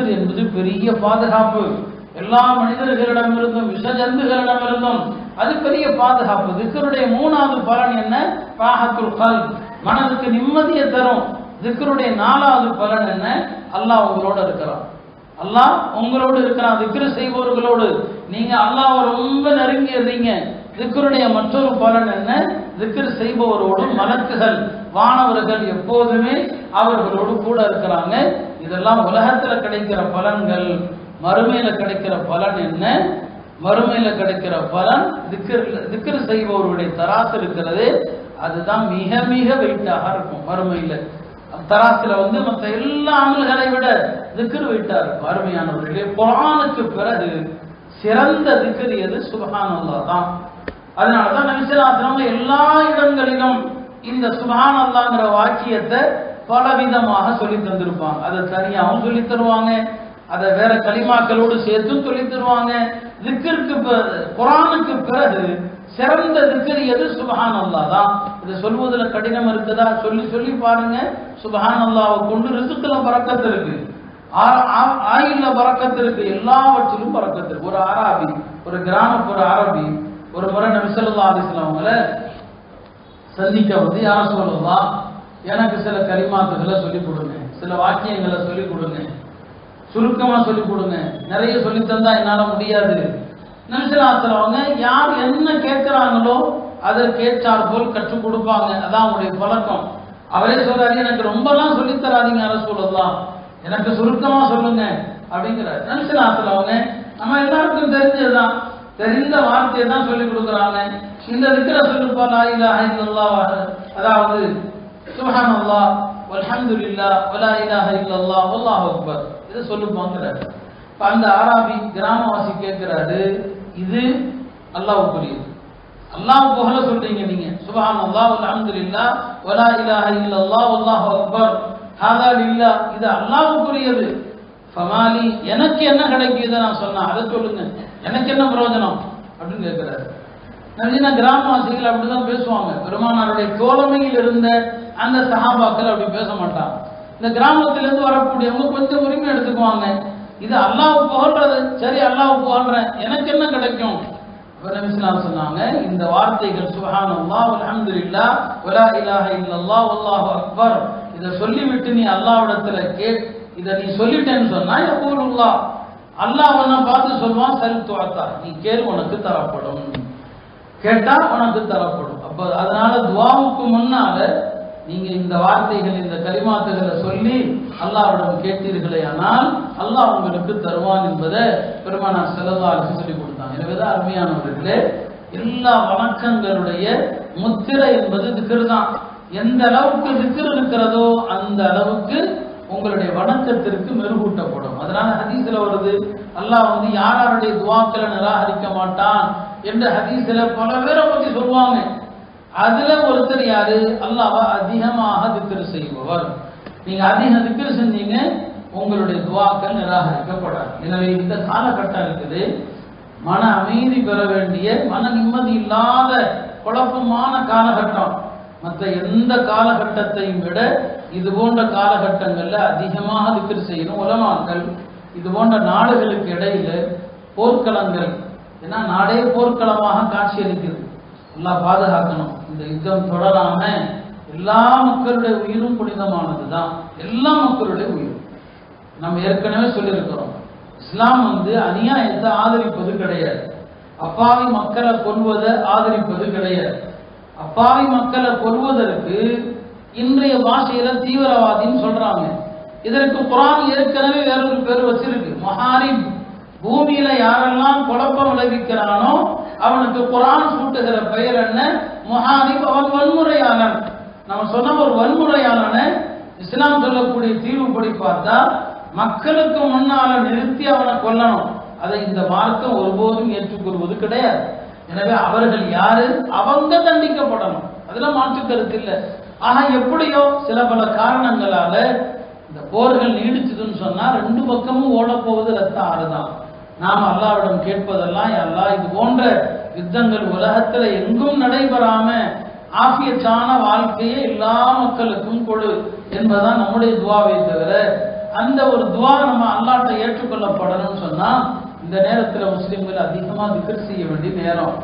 திக்ர் என்பது பெரிய பாதுகாப்பு. எல்லா மனிதர்களிடமிருந்தும் விஷ ஜந்துகளிடமிருந்தும் அது பெரிய பாதுகாப்பு. திக்ருடைய மூணாவது பலன் என்ன? ராஹத்துல் கல்ப், மனதுக்கு நிம்மதியை தரும். திக்ருடைய நாலாவது பலன் என்ன? அல்லாஹ் உங்களோட இருக்கிறான். அல்லாஹ் உங்களோடு இருக்கிறான். திக்ரு செய்பவர்களோடு நீங்க அல்லாஹ்வை ரொம்ப நெருங்கிடுறீங்க. திக்ருடைய மற்றொரு பலன் என்ன? திக்ரு செய்பவரோடு மலக்குகள் வானவர்கள் எப்போதுமே அவர்களோடு கூட இருக்கிறாங்க. இதெல்லாம் உலகத்துல கிடைக்கிற பலன்கள். மறுமையில கிடைக்கிற பலன் என்ன? மறுமையில கிடைக்கிற பலன் திக்ரு செய்பவர்களுடைய தராசு இருக்கிறது, அதுதான் மிக மிக வெயிட்டாக இருக்கும். மறுமையில தராசுல மற்ற எல்லா அமல்களை விட திக்ர் வெயிட்டா இருக்கும். அருமையானவர்களே, குர்ஆனுக்கு பிறகு சிறந்த திக்ர் எது? சுப்ஹானல்லாஹ் தான். அதனாலதான் நபி ஸல்லல்லாஹு அலைஹி வஸல்லம் எல்லா இடங்களிலும் இந்த சுப்ஹானல்லாஹ்ங்கற வாக்கியத்தை பலவிதமாக சொல்லி தந்திருப்பாங்க. அதை தனியாகவும் சொல்லி தருவாங்க, அதை வேற கலிமாக்களோடு சேர்த்து சொல்லி தருவாங்க. திக்ருக்கு குர்ஆனுக்கு பிறகு சிறந்த திக்ர் எது? சுப்ஹானல்லாஹ் தான். இதை சொல்வதில் கடினம் இருக்குதா? சொல்லி சொல்லி பாருங்க. சுப்ஹானல்லாஹ்வை கொண்டு ரிஸ்க்ல பரக்கத்து இருக்கு, ஆயுள்ல பரக்கத்து இருக்கு, எல்லாவற்றிலும் பரக்கத்து இருக்கு. ஒரு அராபி, ஒரு கிராமப்புற அரபி ஒரு முறை நபி ஸல்லல்லாஹு அலைஹி வஸல்லம் அவங்கள சந்திக்க யா ரசூலல்லாஹ், எனக்கு சில கலிமாத்துகளை சொல்லிக் கொடுங்க, சில வாக்கியங்களை சொல்லிக் கொடுங்க, சுருக்கமா சொல்லிக் கொடுங்க, நிறைய சொல்லி தந்தா என்னால முடியாது. நபி ஸல்லல்லாஹு அலைஹி வஸல்லம் அவங்க யார் என்ன கேட்கிறாங்களோ அதை கேட்டார் போல் கற்றுக் கொடுப்பாங்க. அதான் அவங்களுடைய பழக்கம். அவரே சொல்றாரு, எனக்கு ரொம்பலாம் சொல்லி தராதீங்க யா ரசூலல்லாஹ், எனக்கு சுருக்கமா சொல்லுங்க அப்படிங்கிறார். நபி ஸல்லல்லாஹு அலைஹி வஸல்லம் அவங்க நம்ம எல்லாருக்கும் தெரிஞ்சதுதான், தெரிந்த வார்த்தையை தான் சொல்லி கொடுக்குறாங்க. இந்த திக்ர சொல்லுப்பா, லா இலாஹ இல்லல்லாஹ், அதாவது சுப்ஹானல்லாஹ் வல்ஹம்துலில்லாஹ் வலா இலாஹ இல்லல்லாஹ் வல்லாஹு அக்பர், இதை சொல்லுப்பாங்கிறார். அந்த ஆராபி கிராமவாசி கேட்கிறாரு, இது அல்லாஹ்வுக்குரியது, அல்லாஹ் புகழ சொல்றீங்க நீங்க, சுப்ஹானல்லாஹ் வல்ஹம்துலில்லாஹ் வலா இலாஹ இல்லல்லாஹ் வல்லாஹு அக்பர், ஹாதா லில்லாஹ், இது அல்லாஹ்வுக்குரியது. ஃபமாலி, எனக்கு என்ன கிடைக்குது நான் சொன்னா அதை சொல்லுங்க, எனக்கு என்ன பிரயோஜனம் அப்படின்னு கேட்கிறாரு. நவீன கிராமவாசிகள் அப்படிதான் பேசுவாங்க. பெருமானாருடைய தோழமையில் இருந்த அந்த சஹாபாக்கள் அப்படி பேச மாட்டாங்க. இந்த கிராமத்திலிருந்து வரக்கூடியவங்க கொஞ்சம் உரிமை எடுத்துக்குவாங்க. இது அல்லாஹ் புகழ்றது, சரி அல்லாஹ் புகழ்றேன், எனக்கு என்ன கிடைக்கும்? நபி ஸல்லல்லாஹு அலைஹி சொன்னாங்க, இந்த வார்த்தைகள் சுப்ஹானல்லாஹ் வல்ஹம்துலில்லாஹ் வலா இலாஹ இல்லல்லாஹ் வல்லாஹு அக்பர், இதை சொல்லிவிட்டு நீ அல்லாஹ்விடத்துல இதை நீ சொல்லிட்டேன்னு சொன்னா யகூலுல்லாஹ், அல்லாஹ் உன்னை பார்த்து சொல்வான், சல் துஅத்தா, நீ கேள் உனக்கு தரப்படும், கேட்டா உனக்கு தரப்படும். அப்ப அதனால துஆவுக்கு முன்னால நீங்க இந்த வார்த்தைகள் இந்த கலிமாத்துகளை சொல்லி அல்லாஹ்விடம் கேட்டீர்களே ஆனால் அல்லாஹ் உங்களுக்கு தருவான் என்பதை பெருமானார் ஸல்லல்லாஹு அலைஹி வஸல்லம் சொல்லி கொடுத்தாங்க. எனவேதான் அருமையானவர்களே, எல்லா வணக்கங்களுடைய முத்திரை என்பது திக்ர் தான். எந்த அளவுக்கு திக்ர் இருக்கிறதோ அந்த அளவுக்கு உங்களுடைய வணக்கத்திற்கு மெருகூட்டப்படும். அதனால ஹதீஸ்ல வருது, அல்லாஹ் யாருடைய துஆக்களை நிராகரிக்க மாட்டான் என்று ஹதீஸ்ல பல பேரை பத்தி சொல்லுவாங்க. அதுல ஒருத்தர் யாரு? அல்லாஹ்வை அதிகமாக திக்ர் செய்பவர். நீங்க அதிக திக்ர் செஞ்சீங்க, உங்களுடைய துஆக்கள் நிராகரிக்கப்படாது. எனவே இந்த காலகட்டம் இருக்குது, மன அமைதி பெற வேண்டிய, மன நிம்மதி இல்லாத குழப்பமான காலகட்டம். மற்ற எந்த காலகட்டத்தையும் விட இது போன்ற காலகட்டங்கள்ல அதிகமாக திக்ர் செய்யணும். உலமாக்கள் இது போன்ற நாடுகளுக்கு இடையில போர்க்களங்கள், ஏன்னா நாடே போர்க்களமாக காட்சியளிக்கிறது, எல்லாம் பாதுகாக்கணும். இந்த யுத்தம் தொடராம எல்லா மக்களுடைய உயிரும் புனிதமானதுதான், எல்லா மக்களுடைய உயிரும். நம்ம ஏற்கனவே சொல்லியிருக்கிறோம், இஸ்லாம் அநியாயத்தை ஆதரிப்பது கிடையாது, அப்பாவி மக்களை கொல்வதை ஆதரிப்பது கிடையாது. அப்பாவி மக்களை கொல்வதற்கு இன்றைய பாஷையில தீவிரவாதின்னு சொல்றாங்க. இதற்கு குர்ஆன் ஏற்கனவே வேறொரு பேர் வச்சிருக்கு, மஹாரிப். பூமியில யாரெல்லாம் குழப்பம் விளைவிக்கிறானோ அவனுக்கு குர்ஆன் சூட்டுகிற பெயர் என்ன? முஹாரிப். அவன் வன்முறையாளன். நம்ம சொன்ன ஒரு வன்முறையாளன இஸ்லாம் சொல்லக்கூடிய தீர்வுப்படி பார்த்தா மக்களுக்கு முன்னால நிறுத்தி அவனை கொல்லணும். அதை இந்த மார்க்கம் ஒருபோதும் ஏற்றுக்கொள்வது கிடையாது. எனவே அவர்கள் யாரு? அவங்க தண்டிக்கப்படணும், அதுல மாற்று கருத்து இல்லை. ஆனா எப்படியோ சில பல காரணங்களால இந்த போர்கள் நீடிச்சதுன்னு சொன்னா ரெண்டு பக்கமும் ஓட போவது ரத்த ஆறுதான். நாம் அல்லாஹ்விடம் கேட்பதெல்லாம், அல்லாஹ் இது போன்ற யுத்தங்கள் உலகத்துல எங்கும் நடைபெறாம ஆஃபியத்தான வாழ்க்கையை எல்லா மக்களுக்கும் கொடு என்பதுதான் நம்முடைய துஆவை தவிர அந்த ஒரு துவா நம்ம அல்லாஹ்ட்ட ஏற்றுக்கொள்ளப்படணும்னு சொன்னா இந்த நேரத்தில் முஸ்லிம்கள் அதிகமாக திக்ர் செய்ய வேண்டிய நேரம்.